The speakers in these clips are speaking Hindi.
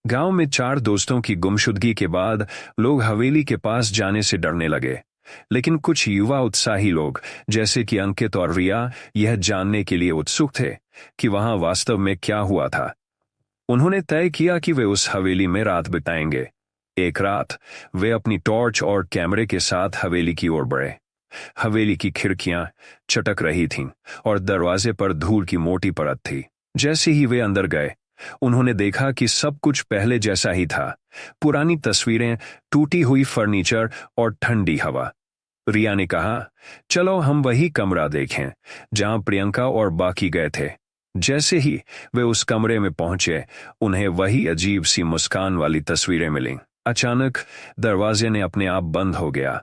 गांव में चार दोस्तों की गुमशुदगी के बाद लोग हवेली के पास जाने से डरने लगे। लेकिन कुछ युवा उत्साही लोग, जैसे कि अंकित और रिया, यह जानने के लिए उत्सुक थे कि वहां वास्तव में क्या हुआ था। उन्होंने तय किया कि वे उस हवेली में रात बिताएंगे। एक रात वे अपनी टॉर्च और कैमरे के साथ हवेली की ओर बढ़े। हवेली की खिड़कियां चटक रही थीं और दरवाजे पर धूल की मोटी परत थी। जैसे ही वे अंदर गए, उन्होंने देखा कि सब कुछ पहले जैसा ही था। पुरानी तस्वीरें, टूटी हुई फर्नीचर और ठंडी हवा। रिया ने कहा, चलो हम वही कमरा देखें जहां प्रियंका और बाकी गए थे। जैसे ही वे उस कमरे में पहुंचे, उन्हें वही अजीब सी मुस्कान वाली तस्वीरें मिलीं। अचानक दरवाजे ने अपने आप बंद हो गया।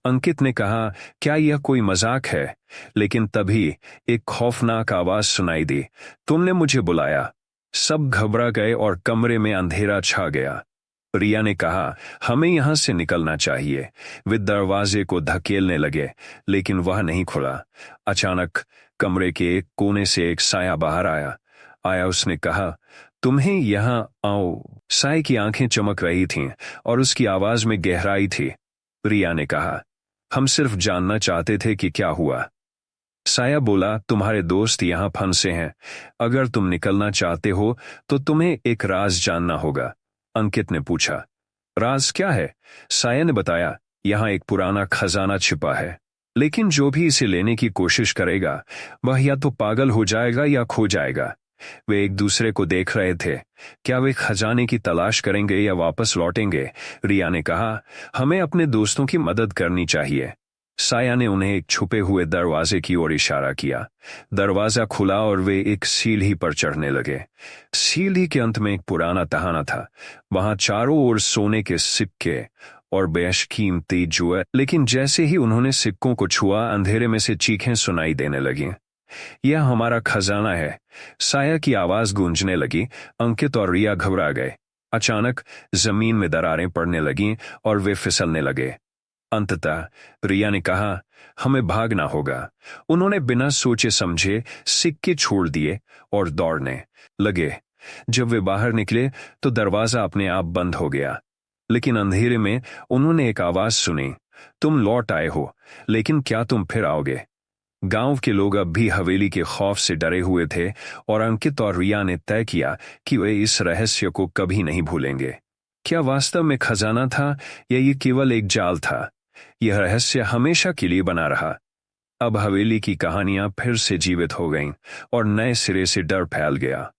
अंकित ने कहा, क्या यह कोई मजाक है? लेकिन तभी एक खौफनाक आवाज सुनाई दी, तुमने मुझे बुलाया। सब घबरा गए और कमरे में अंधेरा छा गया। रिया ने कहा, हमें यहां से निकलना चाहिए। वे दरवाजे को धकेलने लगे, लेकिन वह नहीं खुला। अचानक कमरे के एक कोने से एक साया बाहर आया उसने कहा, तुम्हें यहां आओ। साए की आंखें चमक रही थीं और उसकी आवाज में गहराई थी। रिया ने कहा, हम सिर्फ जानना चाहते थे कि क्या हुआ। साया बोला, तुम्हारे दोस्त यहां फंसे हैं। अगर तुम निकलना चाहते हो तो तुम्हें एक राज जानना होगा। अंकित ने पूछा, राज क्या है? साया ने बताया, यहां एक पुराना खजाना छिपा है, लेकिन जो भी इसे लेने की कोशिश करेगा वह या तो पागल हो जाएगा या खो जाएगा। वे एक दूसरे को देख रहे थे। क्या वे खजाने की तलाश करेंगे या वापस लौटेंगे? रिया ने कहा, हमें अपने दोस्तों की मदद करनी चाहिए। साया ने उन्हें एक छुपे हुए दरवाजे की ओर इशारा किया। दरवाजा खुला और वे एक सीढ़ी पर चढ़ने लगे। सीढ़ी के अंत में एक पुराना तहाना था। वहां चारों ओर सोने के सिक्के और बेशकीमती जुए। लेकिन जैसे ही उन्होंने सिक्कों को छुआ, अंधेरे में से चीखें सुनाई देने लगीं। यह हमारा खजाना है, साया की आवाज गूंजने लगी। अंकित और रिया घबरा गए। अचानक जमीन में दरारें पड़ने लगीं और वे फिसलने लगे। अंततः रिया ने कहा, हमें भागना होगा। उन्होंने बिना सोचे समझे सिक्के छोड़ दिए और दौड़ने लगे। जब वे बाहर निकले तो दरवाजा अपने आप बंद हो गया। लेकिन अंधेरे में उन्होंने एक आवाज सुनी, तुम लौट आए हो, लेकिन क्या तुम फिर आओगे? गांव के लोग अब भी हवेली के खौफ से डरे हुए थे और अंकित और रिया ने तय किया कि वे इस रहस्य को कभी नहीं भूलेंगे। क्या वास्तव में खजाना था या ये केवल एक जाल था? यह रहस्य हमेशा के लिए बना रहा। अब हवेली की कहानियां फिर से जीवित हो गईं और नए सिरे से डर फैल गया।